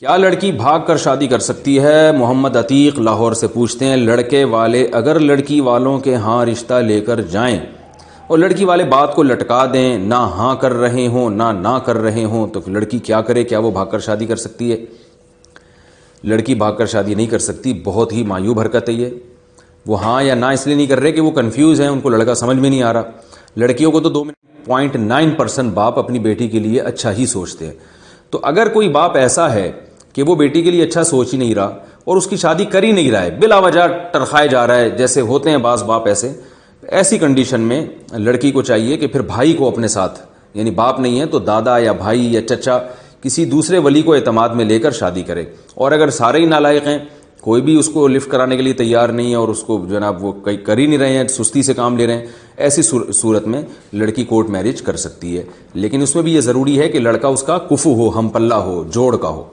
क्या लड़की भाग कर शादी कर सकती है? मोहम्मद अतीक लाहौर से पूछते हैं। लड़के वाले अगर लड़की वालों के हाँ रिश्ता लेकर जाएं और लड़की वाले बात को लटका दें, ना हाँ कर रहे हों ना कर रहे हों, तो लड़की क्या करे? क्या वो भागकर शादी कर सकती है? लड़की भागकर शादी नहीं कर सकती। बहुत ही मायूब हरकत है ये। वो हाँ या ना इसलिए नहीं कर रहे कि वो कंफ्यूज हैं, उनको लड़का समझ में नहीं आ रहा। लड़कियों को तो 2.9% बाप अपनी बेटी के लिए अच्छा ही सोचते हैं। तो अगर कोई बाप ऐसा है कि वो बेटी के लिए अच्छा सोच ही नहीं रहा और उसकी शादी कर ही नहीं रहा है, बिला वजह टरखाए जा रहा है, जैसे होते हैं बास बाप ऐसी कंडीशन में लड़की को चाहिए कि फिर भाई को अपने साथ, यानी बाप नहीं है तो दादा या भाई या चचा, किसी दूसरे वली को एतमाद में लेकर शादी करे। और अगर सारे ही नालायक हैं, कोई भी उसको लिफ्ट कराने के लिए तैयार नहीं है और उसको जनाब वो कहीं कर ही नहीं रहे हैं, सुस्ती से काम ले रहे हैं, ऐसी सूरत में लड़की कोर्ट मैरिज कर सकती है। लेकिन उसमें भी ये ज़रूरी है कि लड़का उसका कुफू हो, हम पल्ला हो, जोड़ का हो।